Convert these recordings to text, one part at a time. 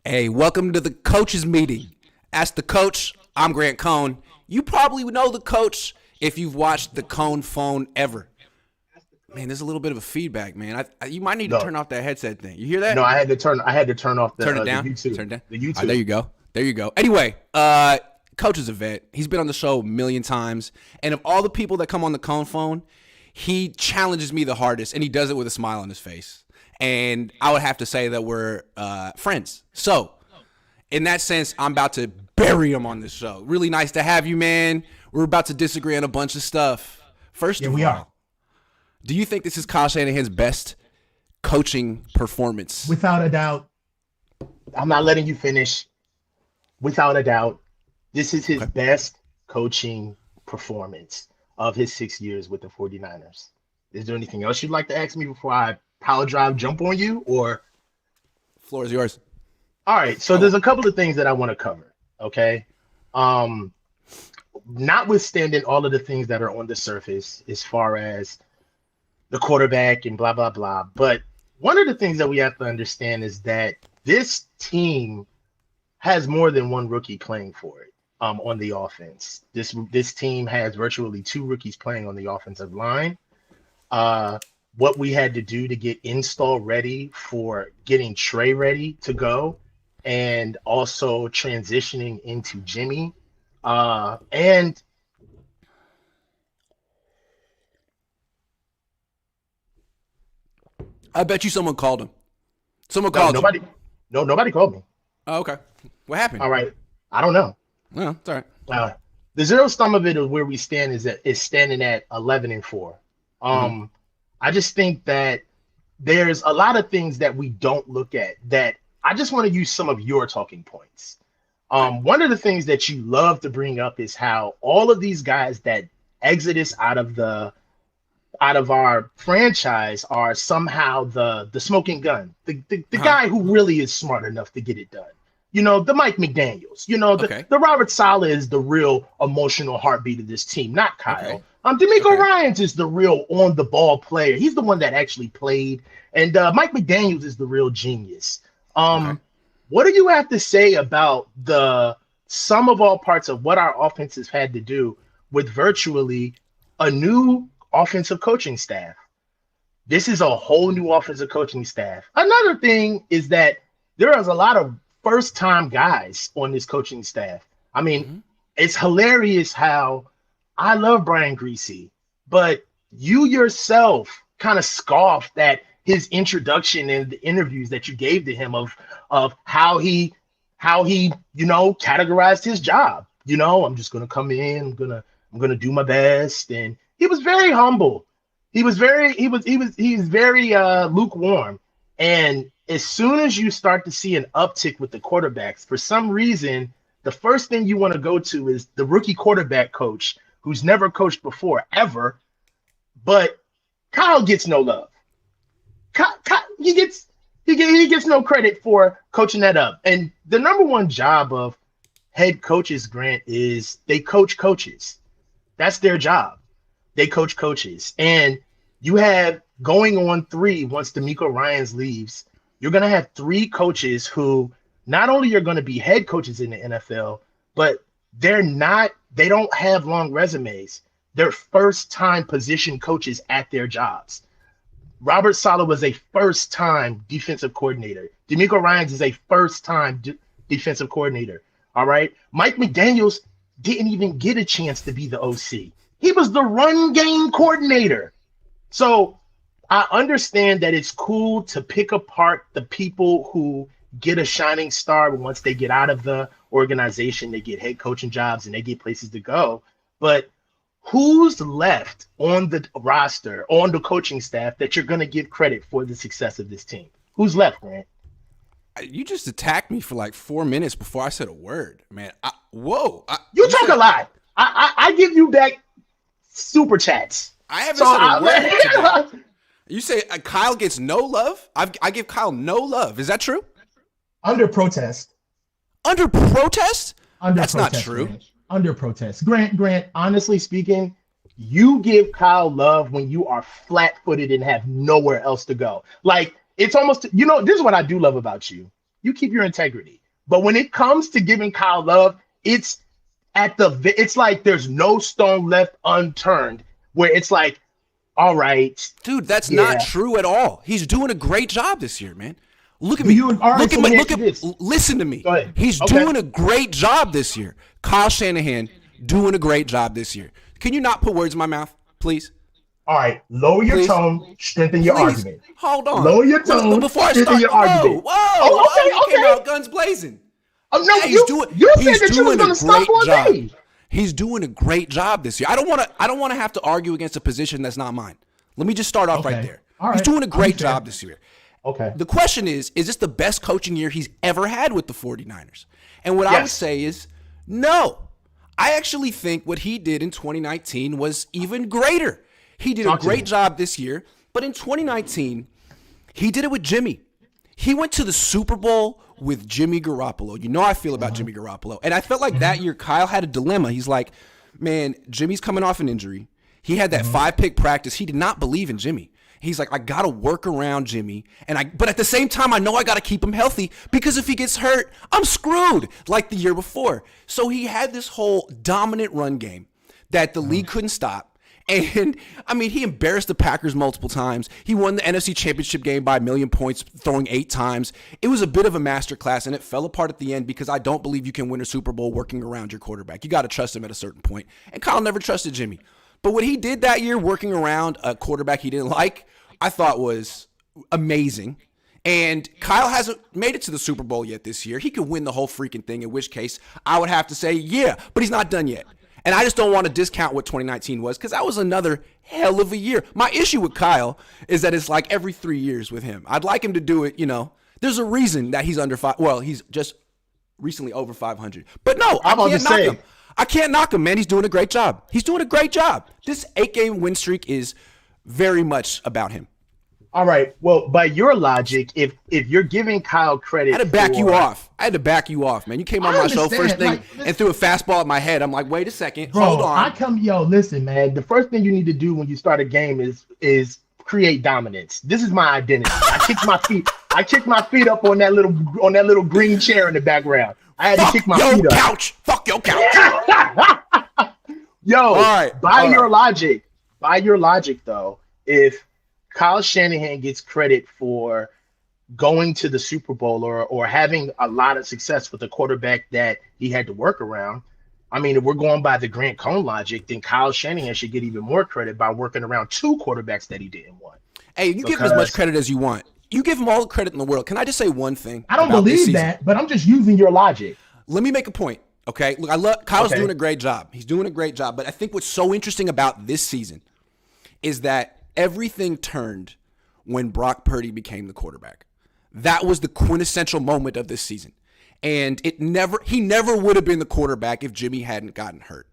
Hey, welcome to the coaches meeting. Ask the coach. I'm Grant Cohn. You probably know the coach if you've watched the Cohn phone ever. Man, there's a little bit of a feedback, man. You might need to No, turn off that headset thing. You hear no, that? I had to turn off Turn it the down. YouTube. Turn it down. The All right, there YouTube. you go. There you go. Anyway, coach is a vet. He's been on the show a million times, and of all the people that come on the Cohn phone, he challenges me the hardest, and he does it with a smile on his face. And I would have to say that we're friends. So in that sense, I'm about to bury him on this show. Really nice to have you, man. We're about to disagree on a bunch of stuff. First Yeah, of we are. all, do you think this is Kyle Shanahan's best coaching performance? Without a doubt. I'm not letting you finish. Without a doubt, this is his Okay. best coaching performance of his 6 years with the 49ers. Is there anything else you'd like to ask me before I power drive jump on you? Or Floor is yours. all right, so there's a couple of things that I want to cover. Okay. Um, Notwithstanding all of the things that are on the surface as far as the quarterback and blah blah blah. But one of the things that we have to understand is that this team has more than one rookie playing for it on the offense. This team has virtually two rookies playing on the offensive line. What we had to do to get install ready for getting Trey ready to go, and also transitioning into Jimmy. And I bet you someone called him. Someone no, called you. nobody, no, nobody called me. Oh, okay. What happened? All right, I don't know. Well, it's all right. Uh, the zero sum of it is where we stand is standing at 11-4. Um, I just think that there's a lot of things that we don't look at that I just want to use some of your talking points. One of the things that you love to bring up is how all of these guys that exodus out of our franchise are somehow the smoking gun, the guy who really is smart enough to get it done. You know, the Mike McDaniels, Okay. the Robert Saleh is the real emotional heartbeat of this team, not Kyle. Okay. D'Amico Okay. Ryans is the real on the ball player. He's the one that actually played. And Mike McDaniels is the real genius. Okay. What do you have to say about the sum of all parts of what our offense has had to do with virtually a new offensive coaching staff? This is a whole new offensive coaching staff. Another thing is that there is a lot of first-time guys on this coaching staff. I mean, it's hilarious how I love Brian Greasy, but you yourself kind of scoffed at his introduction and the interviews that you gave to him of how he categorized his job. I'm just gonna come in, I'm gonna do my best, and he was very humble. He was very lukewarm. And as soon as you start to see an uptick with the quarterbacks, for some reason, the first thing you want to go to is the rookie quarterback coach who's never coached before ever. But Kyle gets no love. He gets no credit for coaching that up. And the number one job of head coaches, Grant, is they coach coaches. That's their job. They coach coaches. And you have going on three once D'Amico Ryans leaves, you're going to have three coaches who not only are going to be head coaches in the NFL, but they don't have long resumes. They're first-time position coaches at their jobs. Robert Saleh was a first-time defensive coordinator. D'Amico Ryans is a first-time defensive coordinator. All right. Mike McDaniels didn't even get a chance to be the OC. He was the run game coordinator. So I understand that it's cool to pick apart the people who get a shining star, but once they get out of the organization, they get head coaching jobs and they get places to go. But who's left on the roster, on the coaching staff, that you're going to give credit for the success of this team? Who's left, Grant? You just attacked me for like 4 minutes before I said a word, man. Whoa. You talk a lot. I give you back super chats. I haven't So said a word today. I, You say Kyle gets no love? I give Kyle no love. Is that true? Under protest. Under protest? Under That's protest, not true. Grant. Under protest. Grant, honestly speaking, you give Kyle love when you are flat-footed and have nowhere else to go. Like, it's almost, this is what I do love about you. You keep your integrity. But when it comes to giving Kyle love, it's like there's no stone left unturned. Where it's like, all right, dude, that's not true at all. He's doing a great job this year, man. Look at me. Listen to me. He's doing a great job this year. Kyle Shanahan doing a great job this year. Can you not put words in my mouth, please? All right, lower your tone, strengthen your argument. Hold on. Lower your tone, before I strengthen start. your argument. Whoa, okay. Came out guns blazing. Oh no, you said that you was going to stop on me. He's doing a great job this year. I don't want to have to argue against a position that's not mine. Let me just start off right there. All right. He's doing a great job this year. Okay. The question is this the best coaching year he's ever had with the 49ers? And what I would say is no. I actually think what he did in 2019 was even greater. He did a great job this year, but in 2019, he did it with Jimmy. He went to the Super Bowl with Jimmy Garoppolo. You know how I feel about Jimmy Garoppolo. And I felt like that year Kyle had a dilemma. He's like, man, Jimmy's coming off an injury. He had that 5-pick practice. He did not believe in Jimmy. He's like, I got to work around Jimmy. But at the same time, I know I got to keep him healthy because if he gets hurt, I'm screwed like the year before. So he had this whole dominant run game that the league couldn't stop. And, I mean, he embarrassed the Packers multiple times. He won the NFC Championship game by 1 million points, throwing 8 times. It was a bit of a masterclass, and it fell apart at the end because I don't believe you can win a Super Bowl working around your quarterback. You got to trust him at a certain point. And Kyle never trusted Jimmy. But what he did that year working around a quarterback he didn't like, I thought was amazing. And Kyle hasn't made it to the Super Bowl yet this year. He could win the whole freaking thing, in which case I would have to say, yeah, but he's not done yet. And I just don't want to discount what 2019 was because that was another hell of a year. My issue with Kyle is that it's like every 3 years with him. I'd like him to do it, There's a reason that he's under 5. Well, he's just recently over 500. But no, I can't knock him. I can't knock him, man. He's doing a great job. He's doing a great job. This 8-game win streak is very much about him. All right. Well, by your logic, if you're giving Kyle credit, I had to back you off. Man. You came on my show first thing and threw a fastball at my head. I'm like, wait a second, hold on. Listen, man. The first thing you need to do when you start a game is create dominance. This is my identity. I kicked my feet up on that little green chair in the background. I had to kick my feet up. Fuck your couch. Yo, all right. By your logic, though, if Kyle Shanahan gets credit for going to the Super Bowl or having a lot of success with a quarterback that he had to work around. I mean, if we're going by the Grant Cohn logic, then Kyle Shanahan should get even more credit by working around 2 quarterbacks that he didn't want. Hey, you give him as much credit as you want. You give him all the credit in the world. Can I just say one thing? I don't believe that, but I'm just using your logic. Let me make a point, okay? Look, Kyle's doing a great job. He's doing a great job. But I think what's so interesting about this season is that everything turned when Brock Purdy became the quarterback. That was the quintessential moment of this season. And he never would have been the quarterback if Jimmy hadn't gotten hurt.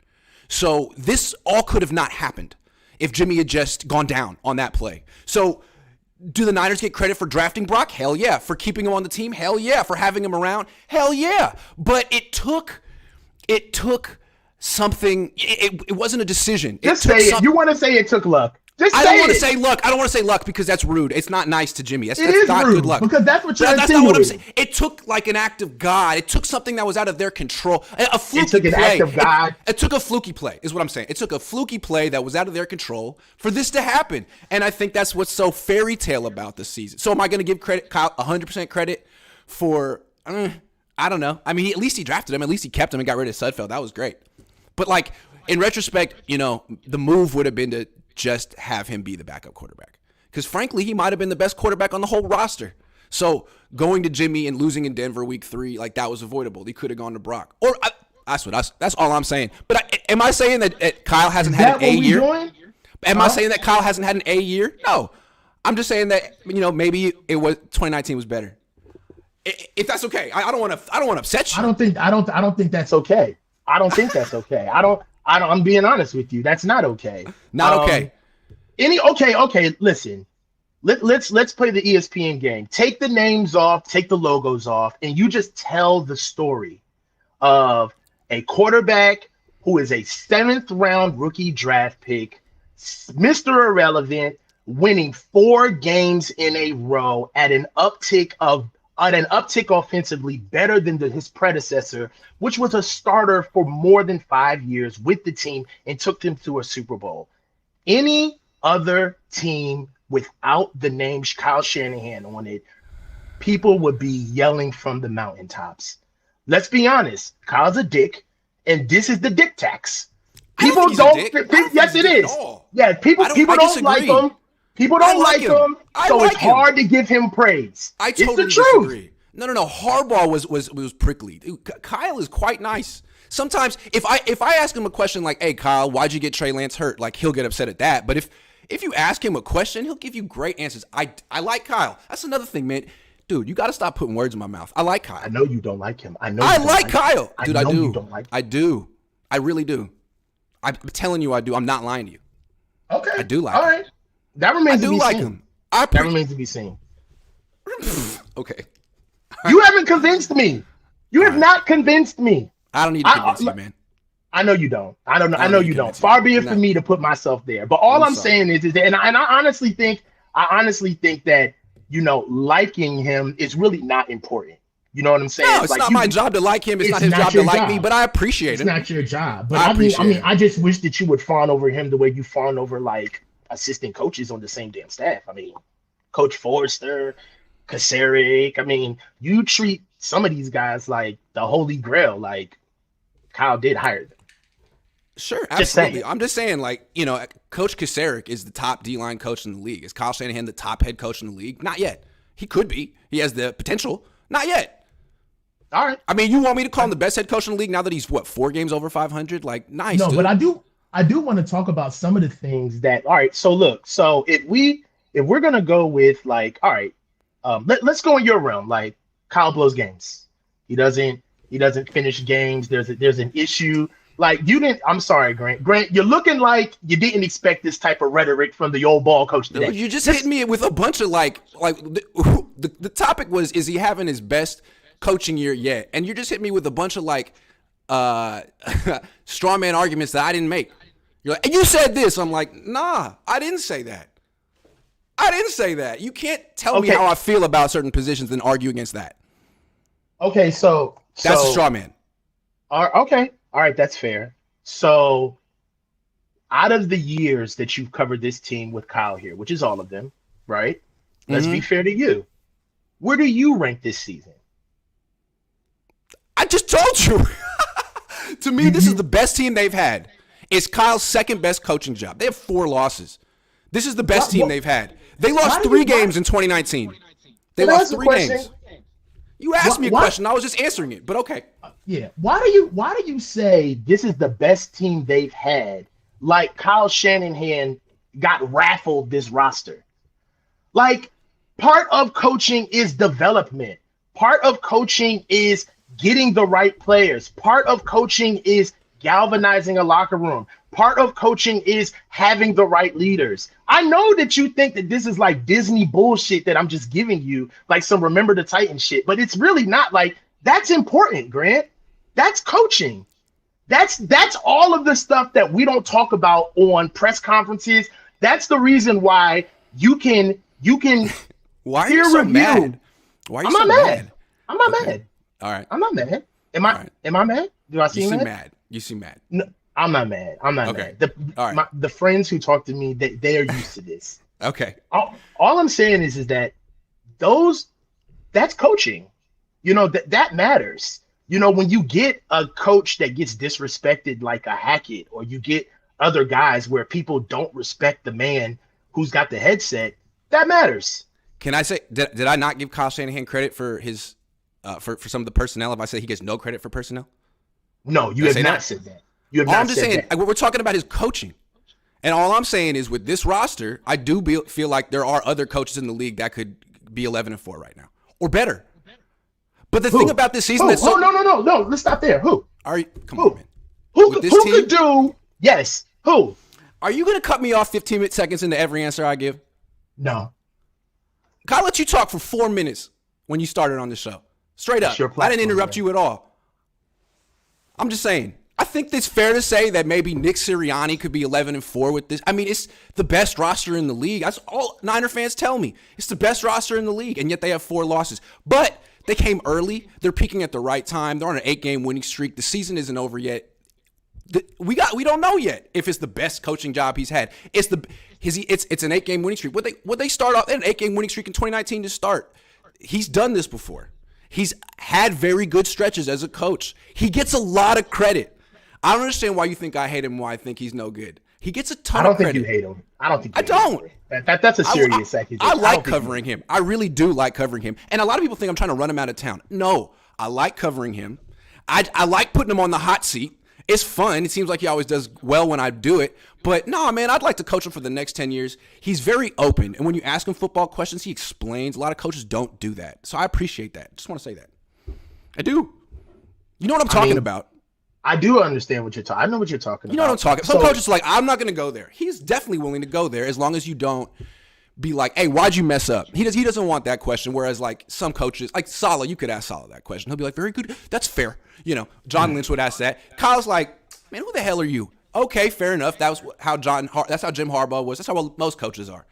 So this all could have not happened if Jimmy had just gone down on that play. So do the Niners get credit for drafting Brock? Hell yeah. For keeping him on the team? Hell yeah. For having him around? Hell yeah. But it took something. It wasn't a decision. Just say it. You want to say it took luck. I don't want to say luck. I don't want to say luck because that's rude. It's not nice to Jimmy. That's not rude, good luck. Because that's what you're That's not what I'm saying. It took like an act of God. It took something that was out of their control. A fluky play. Act of God. It took a fluky play is what I'm saying. It took a fluky play that was out of their control for this to happen. And I think that's what's so fairy tale about this season. So am I going to give Kyle 100% credit for, I don't know. I mean, at least he drafted him. At least he kept him and got rid of Sudfeld. That was great. But like in retrospect, the move would have been to just have him be the backup quarterback. Because frankly, he might have been the best quarterback on the whole roster. So going to Jimmy and losing in Denver week 3, like that was avoidable. He could have gone to Brock. Or that's all I'm saying. But am I saying that Kyle hasn't had an A year? Am I saying that Kyle hasn't had an A year? No. I'm just saying that maybe it was 2019 was better. If that's okay, I don't want to upset you. I don't think that's okay. I don't think that's okay. I'm being honest with you. That's not okay. Not okay. Okay. Listen, let's play the ESPN game. Take the names off, take the logos off, and you just tell the story of a quarterback who is a 7th round rookie draft pick, Mr. Irrelevant, winning 4 games in a row at an uptick of an uptick offensively better than his predecessor, which was a starter for more than 5 years with the team and took them to a Super Bowl. Any other team without the name Kyle Shanahan on it, people would be yelling from the mountaintops. Let's be honest. Kyle's a dick, and this is the dick tax. People don't. Yes, it is. Yeah, people don't like him. People don't like him. So it's hard to give him praise. I totally disagree. No. Harbaugh was prickly. Kyle is quite nice. Sometimes if I ask him a question like, "Hey Kyle, why'd you get Trey Lance hurt?" Like he'll get upset at that. But if you ask him a question, he'll give you great answers. I like Kyle. That's another thing, man. Dude, you got to stop putting words in my mouth. I like Kyle. I know you don't like him. I like Kyle. Dude, I do. You don't like him. I do. I really do. I'm telling you I do. I'm not lying to you. Okay. I do like him. All right. That remains to be seen. I do like him. That remains to be seen. Okay. You haven't convinced me. You have not convinced me. I don't need to convince you, man. I know you don't. I know you don't. Far be it for me to put myself there. But all I'm saying is that, and I honestly think that, liking him is really not important. You know what I'm saying? No, it's not my job to like him. It's not his job to like me, but I appreciate it. It's not your job. But I just wish that you would fawn over him the way you fawn over like assistant coaches on the same damn staff. I mean, Coach Forrester, Kasarik. I mean, you treat some of these guys like the holy grail, like Kyle did hire them. Sure, absolutely. I'm just saying, like, Coach Kasarik is the top D-line coach in the league. Is Kyle Shanahan the top head coach in the league? Not yet. He could be. He has the potential. Not yet. All right. I mean, you want me to call him the best head coach in the league now that he's, 4 games over 500? Like, nice, No, dude. but I do want to talk about some of the things that, all right, so look, so if we're going to go with, like, all right, let's go in your realm. Like, Kyle blows games. He doesn't finish games. There's an issue. Like, I'm sorry, Grant. Grant, you're looking like you didn't expect this type of rhetoric from the old ball coach today. You just hit me with a bunch of, the topic was, is he having his best coaching year yet? And you just hit me with a bunch of, straw man arguments that I didn't make. You're like, and you said this. I'm like, nah, I didn't say that. You can't tell me how I feel about certain positions and argue against that. Okay, so that's a straw man. Okay. All right, that's fair. So out of the years that you've covered this team with Kyle here, which is all of them, right? Let's be fair to you. Where do you rank this season? I just told you. To me, this is the best team they've had. It's Kyle's second best coaching job. They have 4 losses. This is the best team they've had. They lost 3 games in 2019. They lost 3 games. You asked me a question. I was just answering it, but okay. Yeah. Why do you say this is the best team they've had? Like Kyle Shanahan got raffled this roster. Like, part of coaching is development. Part of coaching is getting the right players. Part of coaching is galvanizing a locker room. Part of coaching is having the right leaders. I know that you think that this is like Disney bullshit that I'm just giving you, like some Remember the Titans shit, but it's really not. Like, that's important, Grant. That's coaching. That's all of the stuff that we don't talk about on press conferences. That's the reason why you can Why are you so mad? Why are you so mad? I'm not mad. All right. I'm not mad. Am I mad? Do I seem mad? You seem mad. No, I'm not mad. Mad. The friends who talk to me, they are used to this. Okay. All I'm saying is that that's coaching. That matters. When you get a coach that gets disrespected like a Hackett, or you get other guys where people don't respect the man who's got the headset, that matters. Can I say, did I not give Kyle Shanahan credit for his for some of the personnel? If I say he gets no credit for personnel? No, you have not said that. You have not said that. I'm just saying, we're talking about his coaching. And all I'm saying is, with this roster, I do feel like there are other coaches in the league that could be 11-4 right now, or better. But the thing about this season, no. Let's stop there. Who? Come on, man. Who could do? Yes. Who? Are you going to cut me off 15 seconds into every answer I give? No. I let you talk for 4 minutes when you started on the show. Straight up. I didn't interrupt you at all. I'm just saying. I think it's fair to say that maybe Nick Sirianni could be 11-4 with this. I mean, it's the best roster in the league. That's all Niner fans tell me. It's the best roster in the league, and yet they have 4 losses. But they came early. They're peaking at the right time. They're on an 8-game winning streak. The season isn't over yet. We don't know yet if it's the best coaching job he's had. It's an 8-game winning streak. Would they start off? They had an 8-game winning streak in 2019 to start. He's done this before. He's had very good stretches as a coach. He gets a lot of credit. I don't understand why you think I hate him and why I think he's no good. He gets a ton of credit. I don't think you hate him. I don't think you I don't. hate him. That's a serious accusation. I like covering him. I really do like covering him. And a lot of people think I'm trying to run him out of town. No, I like covering him. I like putting him on the hot seat. It's fun. It seems like he always does well when I do it. But no, man, I'd like to coach him for the next 10 years. He's very open. And when you ask him football questions, he explains. A lot of coaches don't do that. So I appreciate that. Just want to say that. I do. You know what I'm talking about. I do understand what you're talking. I know what you're talking about. You know what I'm talking about. Some coaches are like, I'm not going to go there. He's definitely willing to go there as long as you don't be like, hey, why'd you mess up? He doesn't want that question. Whereas like some coaches, like Saleh, you could ask Saleh that question. He'll be like, very good. That's fair. You know, John Lynch would ask that. Kyle's like, man, who the hell are you? Okay, fair enough. That's how that's how Jim Harbaugh was. That's how most coaches are.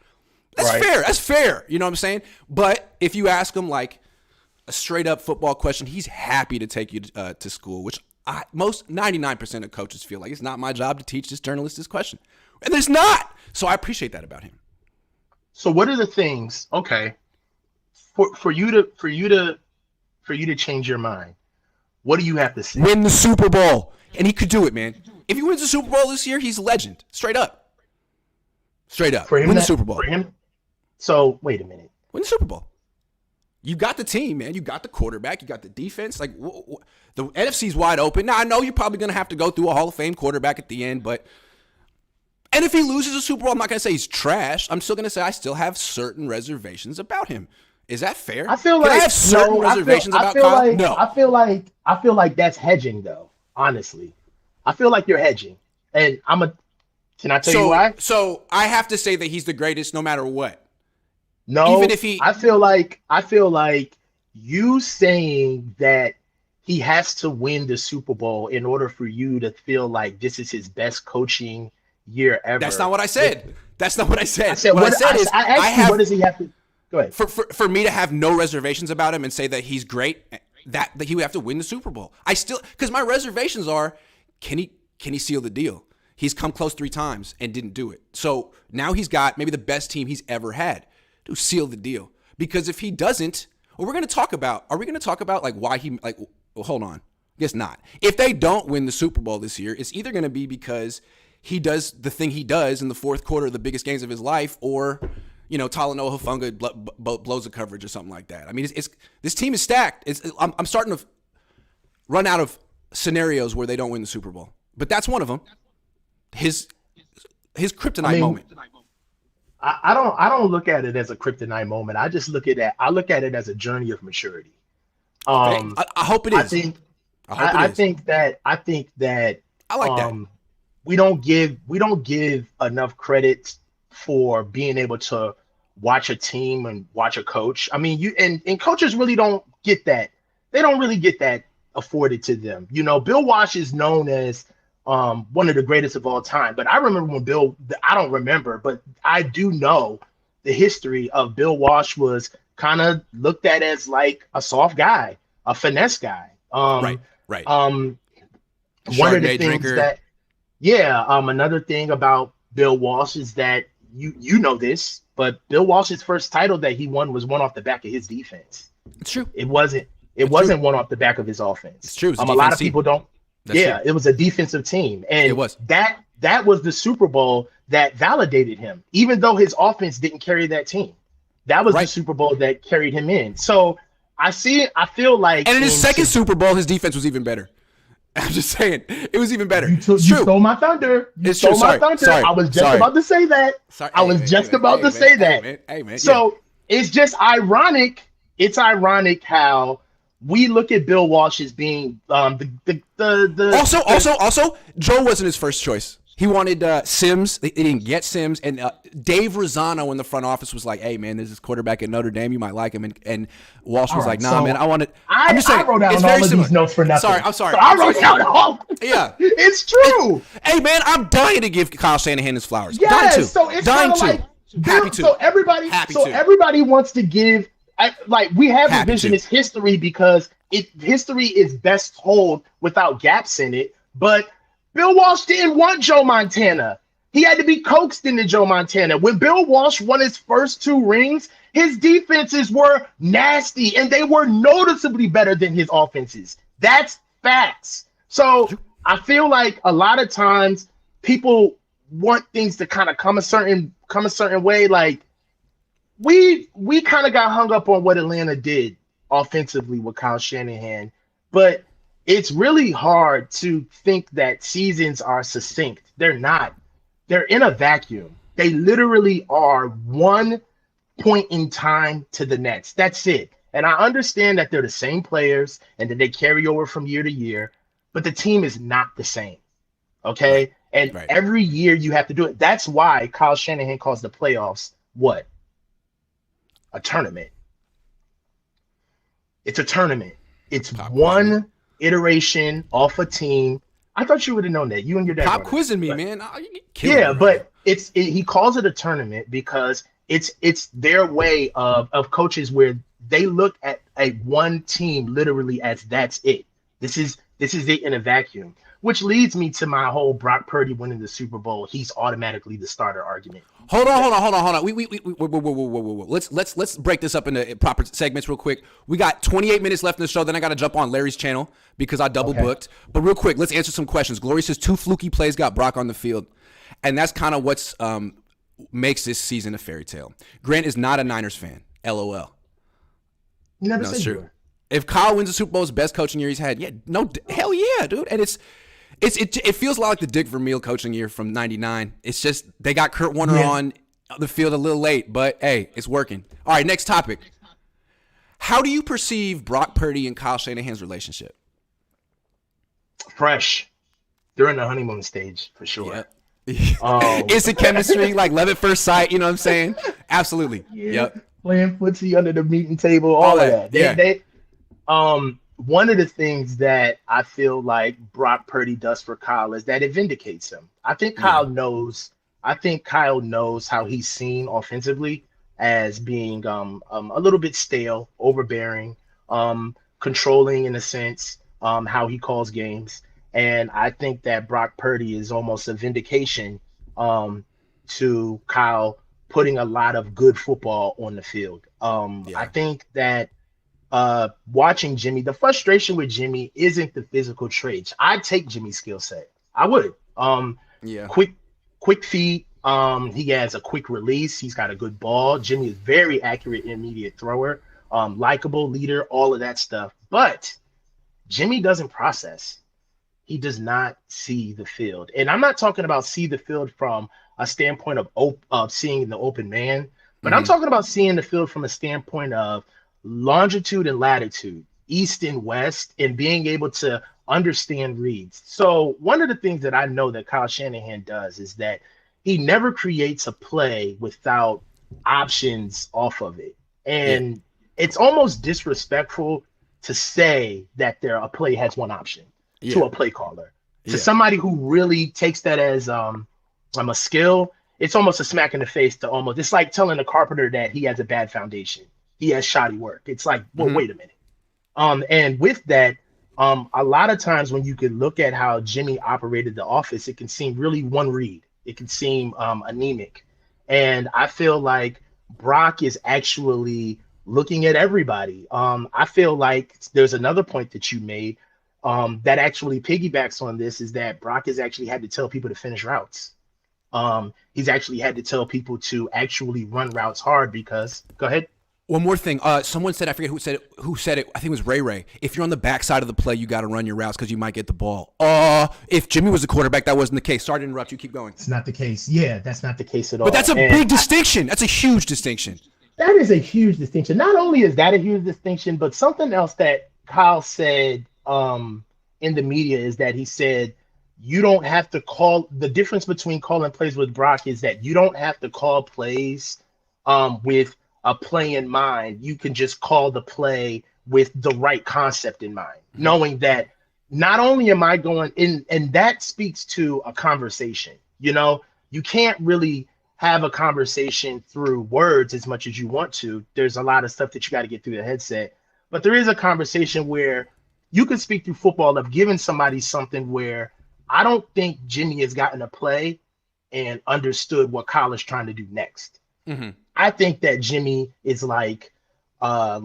That's fair. That's fair. You know what I'm saying? But if you ask him like a straight up football question, he's happy to take you to school, which most 99% of coaches feel like it's not my job to teach this journalist this question. And it's not. So I appreciate that about him. So what are the things, okay, for you to change your mind? What do you have to say? Win the Super Bowl. And he could do it, man. If he wins the Super Bowl this year, he's a legend. Straight up. Straight up. For him, win the Super Bowl. For him? So wait a minute. Win the Super Bowl. You got the team, man. You got the quarterback. You got the defense. Like the NFC's wide open. Now I know you're probably going to have to go through a Hall of Fame quarterback at the end, but and if he loses a Super Bowl, I'm not going to say he's trash. I'm still going to say I still have certain reservations about him. Is that fair? I feel like I have certain reservations about Kyle. Like, no, I feel like that's hedging, though. Honestly, I feel like you're hedging, and Can I tell you why? So I have to say that he's the greatest, no matter what. No, even if he, I feel like you saying that he has to win the Super Bowl in order for you to feel like this is his best coaching year ever. That's not what I said. That's not what I said. I said what does he have to? Go ahead. For me to have no reservations about him and say that he's great, that he would have to win the Super Bowl. I still, because my reservations are, can he seal the deal? He's come close 3 times and didn't do it. So now he's got maybe the best team he's ever had to seal the deal. Because if he doesn't, are we going to talk about like why he, like, well, hold on. Guess not. If they don't win the Super Bowl this year, it's either going to be because he does the thing he does in the fourth quarter of the biggest games of his life, or, you know, Talanoa Hufanga blows the coverage or something like that. I mean, this team is stacked. I'm starting to run out of scenarios where they don't win the Super Bowl, but that's one of them. His kryptonite moment. I don't look at it as a kryptonite moment. I just look at it as a journey of maturity. I hope it is. I think that I like that. We don't give enough credit for being able to watch a team and watch a coach. I mean, and coaches really don't get that. They don't really get that afforded to them. You know, Bill Walsh is known as one of the greatest of all time. But I remember when I don't remember, but I do know the history of Bill Walsh was kind of looked at as like a soft guy, a finesse guy. Right. One of the things another thing about Bill Walsh is that you know this, but Bill Walsh's first title that he won was one off the back of his defense. It's true. It wasn't one off the back of his offense. It's true. It's a lot of people don't. That's true. It was a defensive team, and it was that was the Super Bowl that validated him, even though his offense didn't carry that team. That was the Super Bowl that carried him in. So I feel like, and in his second Super Bowl, his defense was even better. I'm just saying, it was even better. You stole my thunder. Sorry. I was just about to say that. Hey, man. So it's just ironic. It's ironic how we look at Bill Walsh as being also, Joe wasn't his first choice. He wanted Sims. They didn't get Sims. And Dave Rosano in the front office was like, hey, man, there's this quarterback at Notre Dame. You might like him. And Walsh was like, nah, man, I want it. I'm just saying, I wrote down it's all very of similar. these notes for nothing. I'm sorry. So I wrote down all. Yeah. It's true. Hey, man, I'm dying to give Kyle Shanahan his flowers. Yes, Dying to. so it's dying kind of to. like Happy to. So everybody, everybody wants to give. Like we have revisionist history because history is best told without gaps in it. But Bill Walsh didn't want Joe Montana. He had to be coaxed into Joe Montana. When Bill Walsh won his first 2 rings, his defenses were nasty and they were noticeably better than his offenses. That's facts. So I feel like a lot of times people want things to kind of come a certain way. Like we kind of got hung up on what Atlanta did offensively with Kyle Shanahan, but it's really hard to think that seasons are succinct. They're not. They're in a vacuum. They literally are one point in time to the next. That's it. And I understand that they're the same players and that they carry over from year to year, but the team is not the same. Okay? And every year you have to do it. That's why Kyle Shanahan calls the playoffs what? A tournament. It's a tournament. It's one iteration off a team. I thought you would have known that. You and your dad. Pop quizzing me, man. Yeah, but he calls it a tournament because it's their way of coaches where they look at a one team literally as that's it. This is it in a vacuum, which leads me to my whole Brock Purdy winning the Super Bowl. He's automatically the starter argument. Hold on. Whoa. Let's break this up into proper segments real quick. We got 28 minutes left in the show. Then I got to jump on Larry's channel because I double booked. But real quick, let's answer some questions. Glory says 2 fluky plays got Brock on the field, and that's kind of what's makes this season a fairy tale. Grant is not a Niners fan. LOL. Never said true. You were. If Kyle wins the Super Bowl, it's the best coaching year he's had. Hell yeah, dude. And it feels a lot like the Dick Vermeil coaching year from '99. It's just they got Kurt Warner on the field a little late, but hey, it's working. All right, next topic. How do you perceive Brock Purdy and Kyle Shanahan's relationship? Fresh. They're in the honeymoon stage for sure. Yep. Is it chemistry like love at first sight? You know what I'm saying? Absolutely. Yeah. Yep. Playing footsie under the meeting table, all of that. One of the things that I feel like Brock Purdy does for Kyle is that it vindicates him. I think Kyle knows how he's seen offensively as being a little bit stale, overbearing, controlling in a sense, how he calls games. And I think that Brock Purdy is almost a vindication to Kyle putting a lot of good football on the field. I think that watching Jimmy, the frustration with Jimmy isn't the physical traits. I'd take Jimmy's skill set. I would. Quick feet. He has a quick release. He's got a good ball. Jimmy is very accurate intermediate thrower, likable leader, all of that stuff. But Jimmy doesn't process. He does not see the field. And I'm not talking about see the field from a standpoint of seeing the open man, but I'm talking about seeing the field from a standpoint of longitude and latitude, east and west, and being able to understand reads. So one of the things that I know that Kyle Shanahan does is that he never creates a play without options off of it. And it's almost disrespectful to say that a play has one option to a play caller. To somebody who really takes that as a skill, it's almost a smack in the face to it's like telling a carpenter that he has a bad foundation. He has shoddy work. It's like, well, wait a minute. And with that, a lot of times when you could look at how Jimmy operated the offense, it can seem really one read. It can seem anemic. And I feel like Brock is actually looking at everybody. I feel like there's another point that you made that actually piggybacks on this is that Brock has actually had to tell people to finish routes. He's actually had to tell people to actually run routes hard because – go ahead. One more thing. Someone said, I forget who said it. I think it was Ray. If you're on the backside of the play, you got to run your routes because you might get the ball. If Jimmy was a quarterback, that wasn't the case. Sorry to interrupt you. Keep going. It's not the case. Yeah, that's not the case at all. But that's a big distinction. That's a huge distinction. That is a huge distinction. Not only is that a huge distinction, but something else that Kyle said in the media is that he said you don't have to call. The difference between calling plays with Brock is that you don't have to call plays with a play in mind. You can just call the play with the right concept in mind, knowing that not only am I going in, and that speaks to a conversation. You know, you can't really have a conversation through words as much as you want to. There's a lot of stuff that you got to get through the headset, but there is a conversation where you can speak through football of giving somebody something where I don't think Jimmy has gotten a play and understood what Kyle is trying to do next. Mm-hmm. I think that Jimmy is like a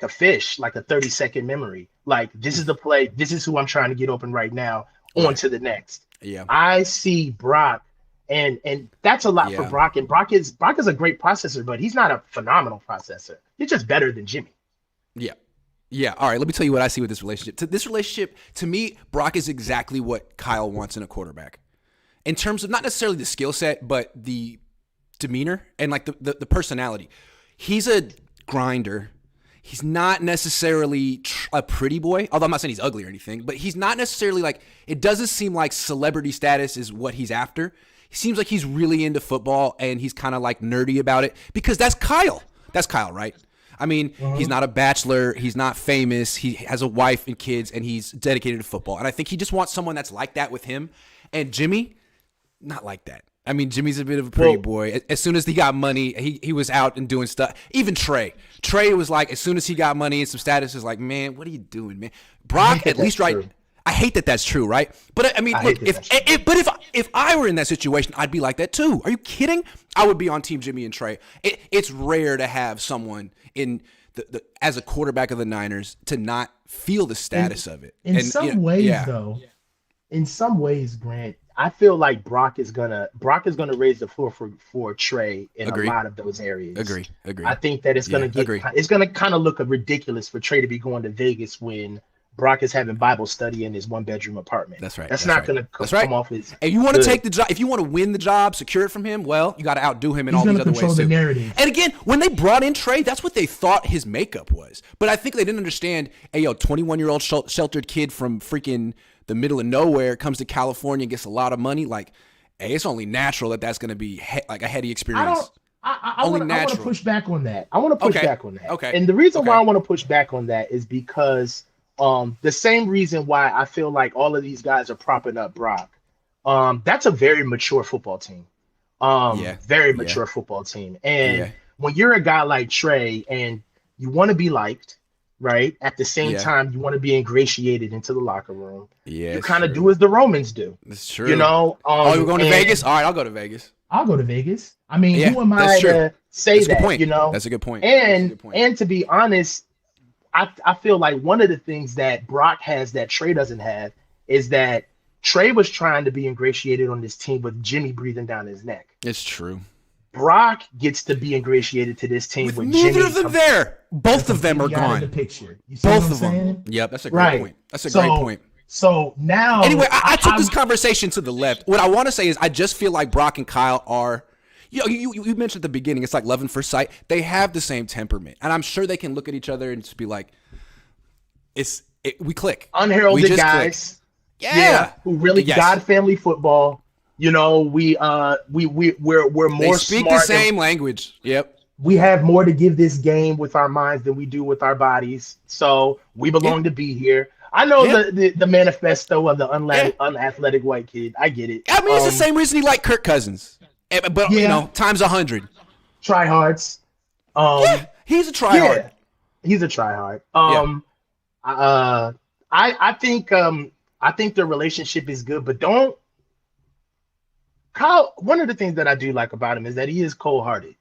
fish, like a 30-second memory. Like, this is the play. This is who I'm trying to get open right now. On to the next. Yeah. I see Brock, and that's a lot for Brock. And Brock is a great processor, but he's not a phenomenal processor. He's just better than Jimmy. Yeah. Yeah. All right. Let me tell you what I see with this relationship. To me, Brock is exactly what Kyle wants in a quarterback. In terms of not necessarily the skill set, but the demeanor and like the personality. He's a grinder. He's not necessarily a pretty boy, although I'm not saying he's ugly or anything, but he's not necessarily like, it doesn't seem like celebrity status is what he's after. He seems like he's really into football and he's kind of like nerdy about it because that's Kyle. That's Kyle, right? I mean, he's not a bachelor. He's not famous. He has a wife and kids and he's dedicated to football. And I think he just wants someone that's like that with him. And Jimmy, not like that. I mean, Jimmy's a bit of a pretty boy. As soon as he got money, he was out and doing stuff. Even Trey was like, as soon as he got money and some status, is like, man, what are you doing, man? Brock, at least, right? I hate that that's true, right? But I mean, look, if I were in that situation, I'd be like that too. Are you kidding? I would be on Team Jimmy and Trey. It's rare to have someone in the as a quarterback of the Niners to not feel the status of it. In some ways, Grant, I feel like Brock is gonna raise the floor for Trey in a lot of those areas. Agree. I think that it's gonna kind of look ridiculous for Trey to be going to Vegas when Brock is having Bible study in his 1-bedroom apartment. That's right. That's not gonna come off as. And you want to take the job, if you want to win the job, secure it from him. Well, you got to outdo him in all these other ways too. Narrative. And again, when they brought in Trey, that's what they thought his makeup was. But I think they didn't understand. Hey, 21-year-old sheltered kid from freaking the middle of nowhere comes to California and gets a lot of money. Like, hey, it's only natural that's going to be like a heady experience. I want to push back on that. Okay. And the reason why I want to push back on that is because the same reason why I feel like all of these guys are propping up Brock. That's a very mature football team. Very mature football team. And when you're a guy like Trey and you want to be liked, right? At the same time, you want to be ingratiated into the locker room. Yeah, you kind of do as the Romans do. That's true. You know. You're going to Vegas? All right, I'll go to Vegas. I'll go to Vegas. I mean, who am I to say that? You know, that's a good point. And to be honest, I feel like one of the things that Brock has that Trey doesn't have is that Trey was trying to be ingratiated on this team with Jimmy breathing down his neck. It's true. Brock gets to be ingratiated to this team with neither Jimmy. of them there. Both of them are gone. The picture. You see Both what of I'm them. saying? Yep, that's a great point. That's a great point. So now, anyway, I took this conversation to the left. What I want to say is, I just feel like Brock and Kyle are. You mentioned at the beginning, it's like love at first sight. They have the same temperament, and I'm sure they can look at each other and just be like, we click. Unheralded guys. Click. Yeah. Who really God family football. You know, we're more. They speak the same language. Yep. We have more to give this game with our minds than we do with our bodies. So we belong to be here. I know the manifesto of the unathletic white kid. I get it. I mean, it's the same reason he liked Kirk Cousins, but times 100. Tryhards. He's a tryhard. Yeah, he's a tryhard. I think the relationship is good, but don't. Kyle, one of the things that I do like about him is that he is cold-hearted.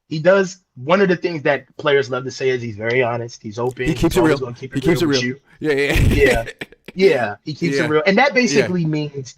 He does one of the things that players love to say is he's very honest. He's open. He keeps it real. He keeps it real. Yeah. He keeps it real, and that basically means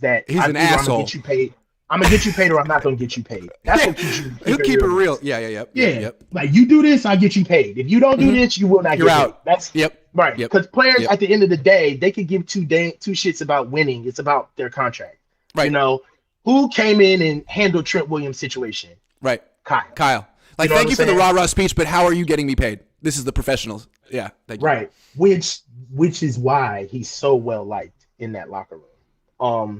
that he's an asshole. I'm gonna get you paid. I'm gonna get you paid, or I'm not gonna get you paid. That's what keeps you. He'll keep it real. Yeah. Like, you do this, I get you paid. If you don't do this, you will not get out. Paid. That's right. Because players, at the end of the day, they could give two shits about winning. It's about their contract. Right. You know, who came in and handled Trent Williams' situation? Right. Kyle. Like, thank you for the rah-rah speech, but how are you getting me paid? This is the professionals. Yeah, thank you. Right. Which is why he's so well liked in that locker room.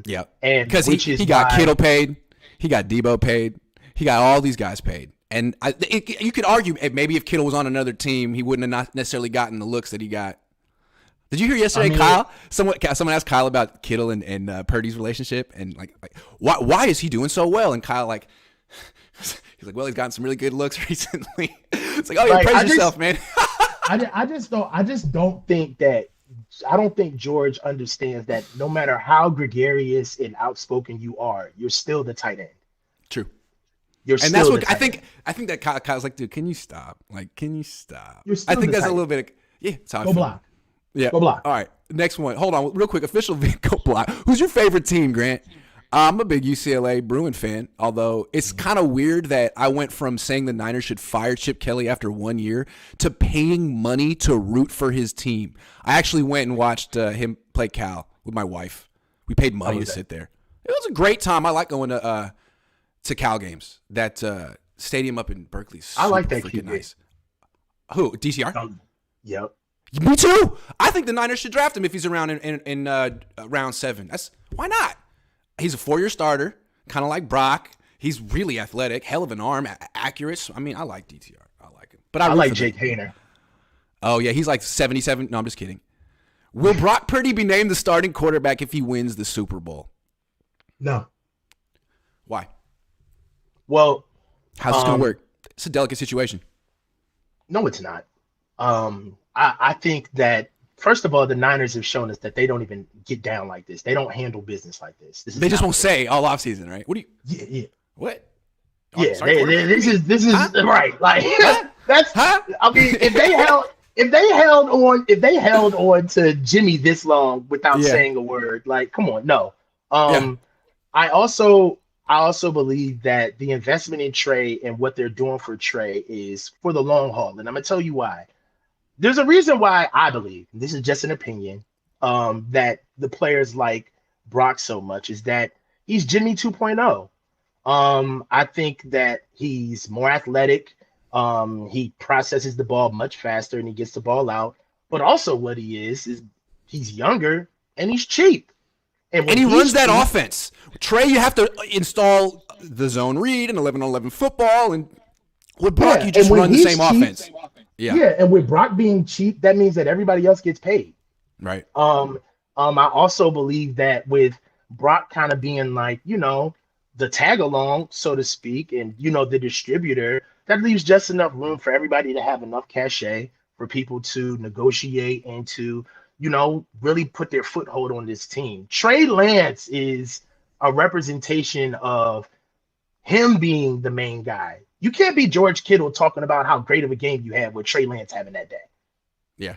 Yeah, And because which is he got why Kittle paid, he got Debo paid, he got all these guys paid, and you could argue maybe if Kittle was on another team, he wouldn't have not necessarily gotten the looks that he got. Did you hear yesterday, Kyle? Someone asked Kyle about Kittle and Purdy's relationship, and like why is he doing so well? And Kyle like he's like, well, he's gotten some really good looks recently. It's like, oh, yeah, praise yourself, man. I just don't think that. I don't think George understands that no matter how gregarious and outspoken you are, you're still the tight end. True. And that's what I think that Kyle's like, dude, can you stop? Like, can you stop? I think that's a little bit of, it's how I go feel. block. Yeah. Go block. All right. Next one. Hold on. Real quick. Official go block. Who's your favorite team, Grant? I'm a big UCLA Bruin fan, although it's kind of weird that I went from saying the Niners should fire Chip Kelly after 1 year to paying money to root for his team. I actually went and watched him play Cal with my wife. We paid money to sit there. It was a great time. I like going to Cal games. That stadium up in Berkeley is I like that freaking QB. nice. Who? DTR? Yep. Me too. I think the Niners should draft him if he's around in round 7. Why not? He's a 4-year starter, kind of like Brock. He's really athletic, hell of an arm, accurate. I mean, I like DTR. I like him. But I like Jake Hayner. Oh, yeah, he's like 77. No, I'm just kidding. Will Brock Purdy be named the starting quarterback if he wins the Super Bowl? No. Why? Well, how's this going to work? It's a delicate situation. No, it's not. I think that, first of all, the Niners have shown us that they don't even get down like this. They don't handle business like this. They just won't say all offseason, right? What do you? Yeah. What? Yeah, this is right. Like that's. I mean, if they held on to Jimmy this long without saying a word, like, come on, no. I also believe that the investment in Trey and what they're doing for Trey is for the long haul, and I'm gonna tell you why. There's a reason why I believe, and this is just an opinion, that the players like Brock so much is that he's Jimmy 2.0. I think that he's more athletic. He processes the ball much faster and he gets the ball out. But also what he is he's younger and he's cheap. And he runs that offense. Trey, you have to install the zone read and 11-on-11 football. And with Brock, you just run the same offense. Yeah, and with Brock being cheap, that means that everybody else gets paid. Right. I also believe that with Brock kind of being like, the tag along, so to speak, and the distributor, that leaves just enough room for everybody to have enough cachet for people to negotiate and to, really put their foothold on this team. Trey Lance is a representation of him being the main guy. You can't be George Kittle talking about how great of a game you had with Trey Lance having that day. Yeah.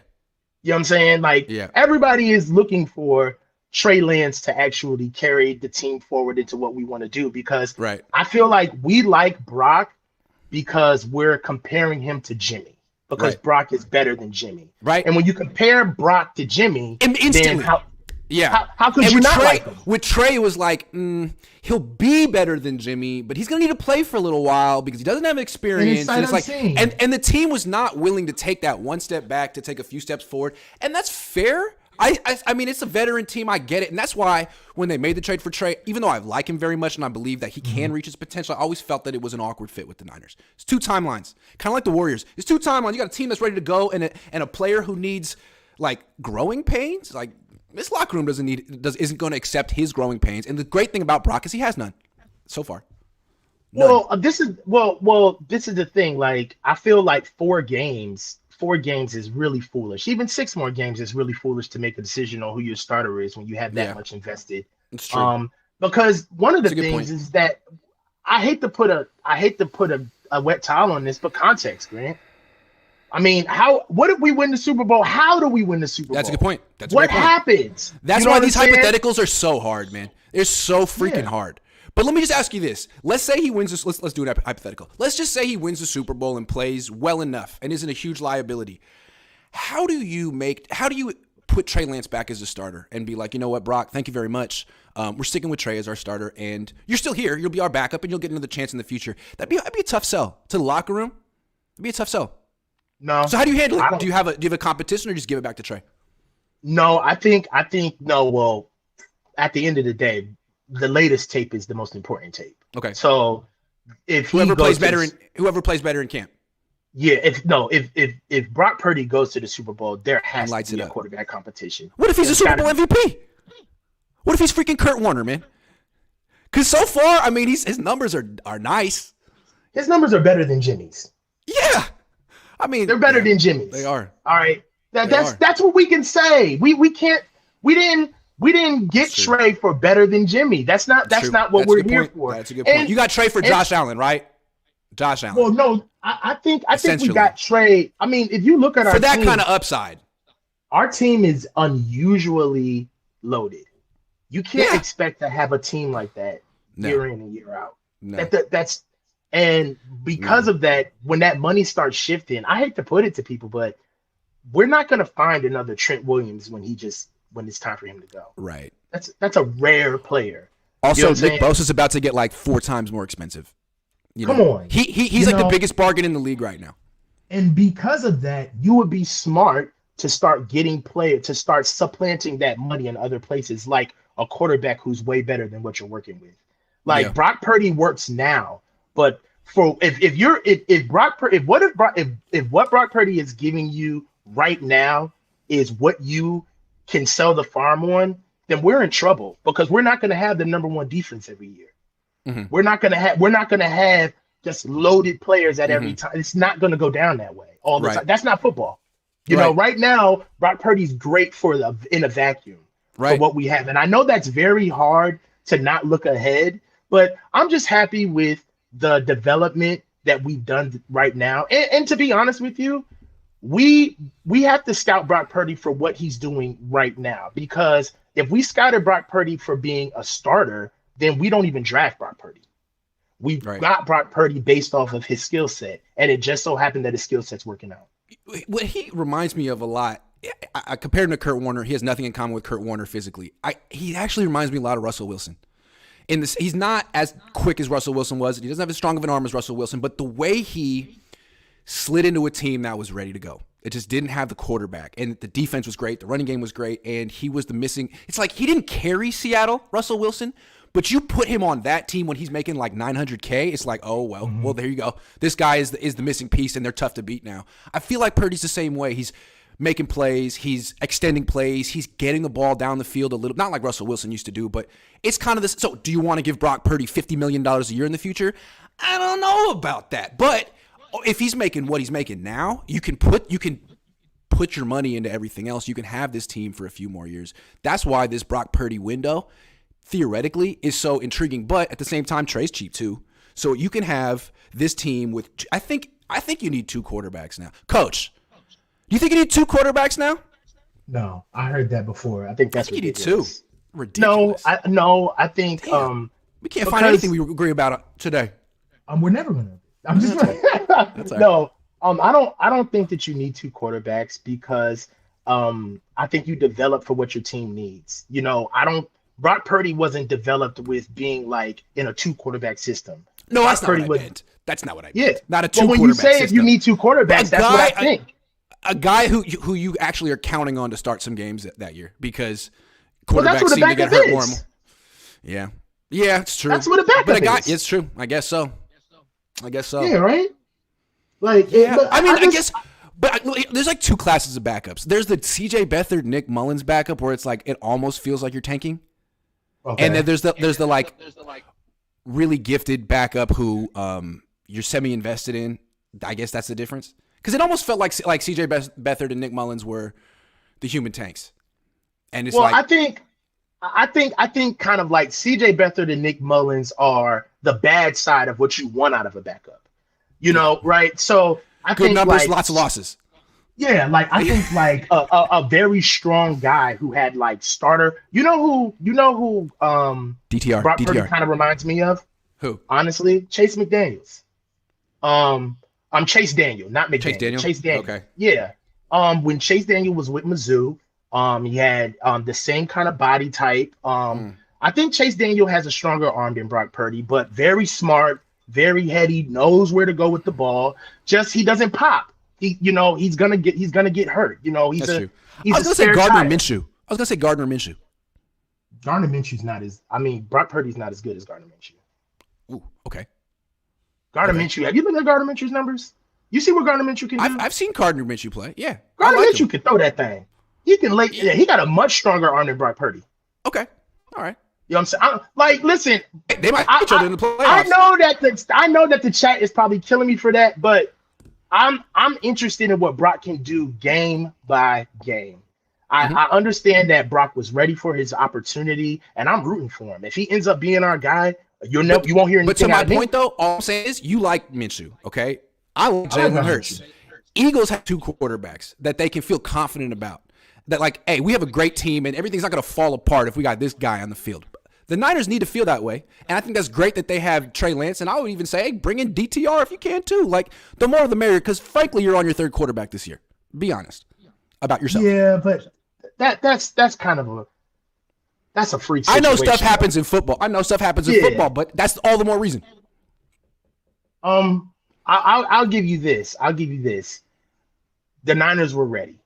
You know what I'm saying? Like, everybody is looking for Trey Lance to actually carry the team forward into what we want to do, because I feel like we like Brock because we're comparing him to Jimmy, because Brock is better than Jimmy. Right. And when you compare Brock to Jimmy, instantly. How could you not like him? With Trey, it was like, he'll be better than Jimmy, but he's going to need to play for a little while because he doesn't have experience. And it's like, and the team was not willing to take that one step back to take a few steps forward. And that's fair. I mean, it's a veteran team. I get it. And that's why when they made the trade for Trey, even though I like him very much and I believe that he can reach his potential, I always felt that it was an awkward fit with the Niners. It's 2 timelines. Kind of like the Warriors. It's 2 timelines. You got a team that's ready to go and a player who needs, like, growing pains. Like, this locker room isn't going to accept his growing pains. And the great thing about Brock is he has none so far. None. Well, this is the thing. Like, I feel like 4 games is really foolish. Even 6 more games is really foolish to make a decision on who your starter is when you have that much invested. It's true. Because one of the things is that I hate to put a wet towel on this, but context, Grant. I mean, what if we win the Super Bowl? How do we win the Super Bowl? That's a good point. What happens? That's why these hypotheticals are so hard, man. They're so freaking hard. But let me just ask you this. Let's say he wins this. Let's do it hypothetical. Let's just say he wins the Super Bowl and plays well enough and isn't a huge liability. How do you put Trey Lance back as a starter and be like, you know what, Brock, thank you very much. We're sticking with Trey as our starter, and you're still here. You'll be our backup, and you'll get another chance in the future. That'd be a tough sell to the locker room. It'd be a tough sell. No. So how do you handle I it? don't- Do you have a competition or just give it back to Trey? No, I think no. Well, at the end of the day, the latest tape is the most important tape. Okay. So if he Whoever goes plays to better the- whoever plays better in camp yeah, if Brock Purdy goes to the Super Bowl, there and has lights to be it a up. quarterback competition. What if he's a There's Super gotta Bowl be. MVP? What if he's freaking Kurt Warner, man? Because so far, I mean, his numbers are nice. His numbers are better than Jimmy's. Yeah, I mean, They're better than Jimmy's. They are. All right. They That's what we can say. We can't. We didn't get True. Trey for better than Jimmy. That's not True. not what That's a we're good here point. for. That's a good point. And- You got Trey for Josh Allen, right? Josh Allen. Well, no, I think we Essentially. got Trey. I mean, if you look at our for that team, kind of upside. our team is unusually loaded. You can't Yeah. expect to have a team like that year in and year out. No. That's and because of that, when that money starts shifting, I hate to put it to people, but we're not going to find another Trent Williams when it's time for him to go. Right. That's a rare player. Also, You know what I'm Nick saying? Bosa's about to get like 4 times more expensive. You Come know? on. He's You like the know- biggest bargain in the league right now. And because of that, you would be smart to start getting to start supplanting that money in other places, like a quarterback who's way better than what you're working with. Like Yeah. Brock Purdy works now, but if what Brock Purdy is giving you right now is what you can sell the farm on, then we're in trouble because we're not going to have the number one defense every year. Mhm. We're not going to have just loaded players at every time. It's not going to go down that way all the Right. time. That's not football. You know, right now, Brock Purdy's great in a vacuum for Right. what we have. And I know that's very hard to not look ahead, but I'm just happy with the development that we've done right now. And to be honest with you, we have to scout Brock Purdy for what he's doing right now, because if we scouted Brock Purdy for being a starter, then we don't even draft Brock Purdy. We got Brock Purdy based off of his skill set, and it just so happened that his skill set's working out. What he reminds me of a lot, I compared him to Kurt Warner. He has nothing in common with Kurt Warner physically. He actually reminds me a lot of Russell Wilson. He's not as quick as Russell Wilson was. He doesn't have as strong of an arm as Russell Wilson, but the way he slid into a team that was ready to go. It just didn't have the quarterback, and the defense was great. The running game was great, and he was the missing. It's like he didn't carry Seattle, Russell Wilson, but you put him on that team when he's making like $900K. It's like, oh well, there you go. This guy is the missing piece, and they're tough to beat now. I feel like Purdy's the same way. He's making plays, he's extending plays, he's getting the ball down the field a little, not like Russell Wilson used to do, but it's kind of this. So, do you want to give Brock Purdy $50 million a year in the future? I don't know about that, but if he's making what he's making now, you can put your money into everything else. You can have this team for a few more years. That's why this Brock Purdy window, theoretically, is so intriguing. But at the same time, Trey's cheap too. So you can have this team with. I think you need 2 quarterbacks now. Coach, do you think you need 2 quarterbacks now? No, I heard that before. I think that's You need ridiculous. 2. Ridiculous. I think Damn. We can't find because- anything we agree about today. we're never gonna. I'm just That's all right. no. I don't think that you need 2 quarterbacks because I think you develop for what your team needs. You know, Brock Purdy wasn't developed with being like in a 2 quarterback system. No, that's not Purdy what I was- meant. That's not what I Yeah, meant. Not a 2 but when quarterback you say system. if you need 2 quarterbacks, that's what I think. A guy who you actually are counting on to start some games that year because Well, that's quarterbacks what a seem to get backup hurt more and is. more. Yeah, it's true. That's what a backup But a guy, is. it's true. I guess so. Yeah, right. Like, Yeah, but I guess. But there's like 2 classes of backups. There's the C.J. Beathard, Nick Mullins backup, where it's like it almost feels like you're tanking, okay. and then there's the like really gifted backup who you're semi-invested in. I guess that's the difference because it almost felt like C.J. Beathard and Nick Mullins were the human tanks, and it's well, like I think kind of like C.J. Beathard and Nick Mullins are the bad side of what you want out of a backup. You know, right? So I good think numbers, like, lots of losses. Yeah, like I think like a very strong guy who had like starter. You know who DTR, Brock Purdy DTR. kind of reminds me of? Who? Honestly, Chase McDaniels. I'm Chase Daniel, not McDaniel. Chase Daniel? Chase Daniel. Okay. Yeah. When Chase Daniel was with Mizzou, he had the same kind of body type. I think Chase Daniel has a stronger arm than Brock Purdy, but very smart, very heady, knows where to go with the ball. Just he doesn't pop. he's gonna get hurt. He's That's true. he's I was a gonna say spare Gardner tire. Minshew. I was gonna say Gardner Minshew. Gardner Minshew's not as. Brock Purdy's not as good as Gardner Minshew. Ooh, okay. Gardner Okay. Minshew. Have you looked at Gardner Minshew's numbers? You see what Gardner Minshew can do? I've seen Gardner Minshew play. Yeah, I Gardner like Minshew him. can throw that thing. He can lay. Yeah, he got a much stronger arm than Brock Purdy. Okay, all right. You know what I'm saying? Listen, They might hit each other in the playoffs. I know that the chat is probably killing me for that, but I'm interested in what Brock can do game by game. I understand that Brock was ready for his opportunity, and I'm rooting for him. If he ends up being our guy, you won't hear anything. But to my out of me. point, though, all I'm saying is you like Minshew, okay? I like Jalen Hurts. Eagles have two quarterbacks that they can feel confident about. That like, hey, we have a great team, and everything's not going to fall apart if we got this guy on the field. The Niners need to feel that way, and I think that's great that they have Trey Lance, and I would even say, hey, bring in DTR if you can too. Like, the more the merrier, because frankly, you're on your third quarterback this year. Be honest about yourself. Yeah, but that's kind of a freak I situation. know stuff happens in football. Football, but that's all the more reason. I'll give you this. The Niners were ready.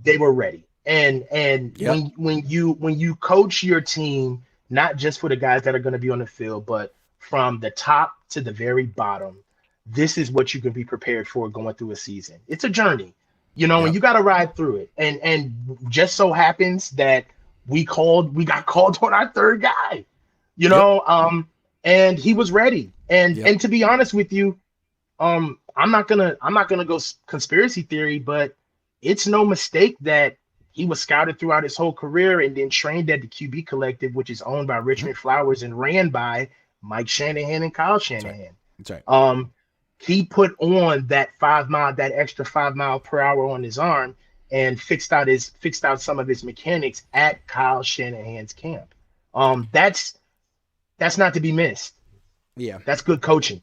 They were ready. And Yep. when you coach your team, not just for the guys that are going to be on the field, but from the top to the very bottom, this is what you can be prepared for going through a season. It's a journey, and you got to ride through it. And just so happens that we got called on our third guy, and he was ready. And to be honest with you, I'm not gonna go conspiracy theory, but it's no mistake that he was scouted throughout his whole career and then trained at the QB Collective, which is owned by Richmond Flowers and ran by Mike Shanahan and Kyle Shanahan. That's right. He put on that extra 5 miles per hour on his arm and fixed out some of his mechanics at Kyle Shanahan's camp. That's not to be missed. Yeah. That's good coaching.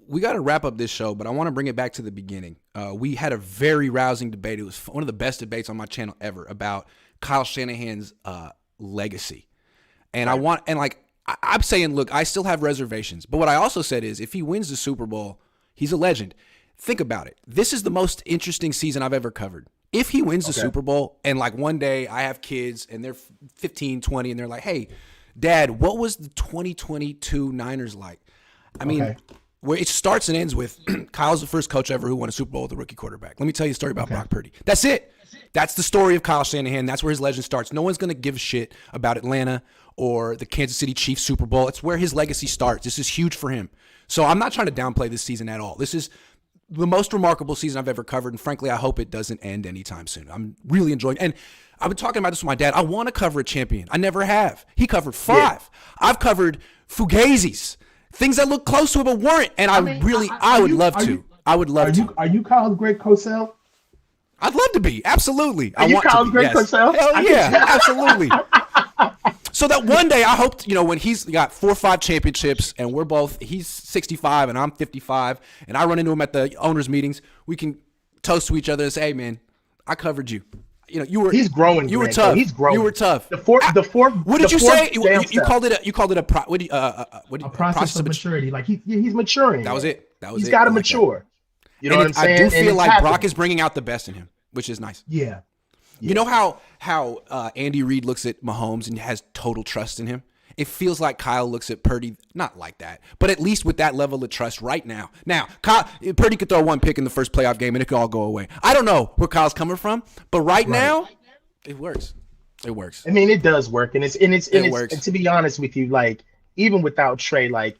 We got to wrap up this show, but I want to bring it back to the beginning. We had a very rousing debate. It was one of the best debates on my channel ever about Kyle Shanahan's legacy. And I'm saying, look, I still have reservations. But what I also said is if he wins the Super Bowl, he's a legend. Think about it. This is the most interesting season I've ever covered. If he wins the Super Bowl and like one day I have kids and they're 15, 20 and they're like, hey, Dad, what was the 2022 Niners like? I mean, where it starts and ends with Kyle's the first coach ever who won a Super Bowl with a rookie quarterback. Let me tell you a story about Brock Purdy. That's it. That's the story of Kyle Shanahan. That's where his legend starts. No one's going to give a shit about Atlanta or the Kansas City Chiefs Super Bowl. It's where his legacy starts. This is huge for him. So I'm not trying to downplay this season at all. This is the most remarkable season I've ever covered, and frankly, I hope it doesn't end anytime soon. I'm really enjoying it. And I've been talking about this with my dad. I want to cover a champion. I never have. He covered 5. Yeah. I've covered Fugazis. Things that look close to it but weren't, and I would love to. Are you Kyle's Greg Cosell? I'd love to be. Absolutely. Are you Kyle's Greg Cosell? Hell yeah, absolutely. So that one day I hope, when he's got 4 or 5 championships and he's 65 and I'm 55 and I run into him at the owners meetings, we can toast to each other and say, hey man, I covered you. He's growing. You were tough. He's growing. You were tough. The fourth. What did you say? You called it a process of maturity. Like he's maturing. That was it. He's got to mature. You know what I'm saying? I do feel like Brock is bringing out the best in him, which is nice. Yeah. You know how Andy Reid looks at Mahomes and has total trust in him? It feels like Kyle looks at Purdy, not like that, but at least with that level of trust right now. Now, Purdy could throw 1 pick in the first playoff game and it could all go away. I don't know where Kyle's coming from, but right now, it works. It works. I mean, it does work, and it works. And to be honest with you, like even without Trey, like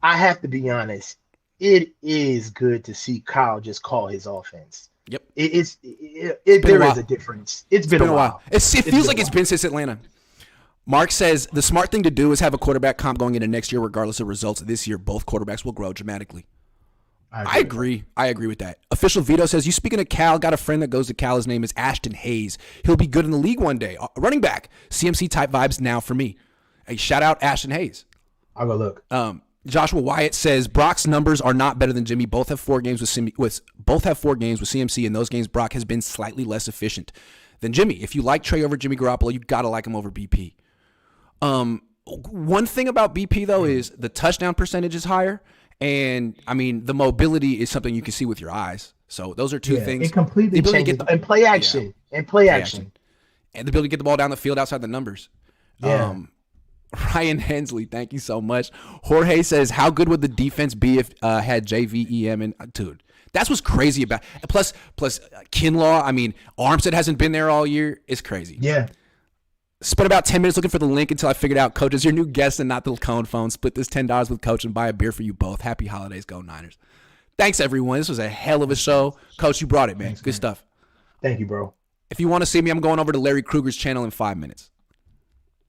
I have to be honest, it is good to see Kyle just call his offense. Yep. There is a difference. It's been a while. It feels like it's been since Atlanta. Mark says the smart thing to do is have a quarterback comp going into next year, regardless of results. This year, both quarterbacks will grow dramatically. I agree. I agree with that. Official Vito says, you speaking of Cal, got a friend that goes to Cal. His name is Ashton Hayes. He'll be good in the league one day. Running back. CMC type vibes now for me. Hey, shout out Ashton Hayes. I'll go look. Joshua Wyatt says Brock's numbers are not better than Jimmy. Both have 4 games with CMC. In those games, Brock has been slightly less efficient than Jimmy. If you like Trey over Jimmy Garoppolo, you gotta like him over BP. One thing about BP though is the touchdown percentage is higher, and I mean the mobility is something you can see with your eyes. So those are two things. It completely The ability to changes. get And play action. And play action. and the ability to get the ball down the field outside the numbers. Yeah. Ryan Hensley, thank you so much. Jorge says, how good would the defense be if had JVEM and dude? That's what's crazy about. Plus Kinlaw. I mean, Armstead hasn't been there all year. It's crazy. Yeah. Spent about 10 minutes looking for the link until I figured out, Coach, is your new guest and not the Cohn phone. Split this $10 with Coach and buy a beer for you both. Happy holidays, go Niners. Thanks, everyone. This was a hell of a show. Coach, you brought it, man. Thanks, good man. stuff. Thank you, bro. If you want to see me, I'm going over to Larry Kruger's channel in 5 minutes.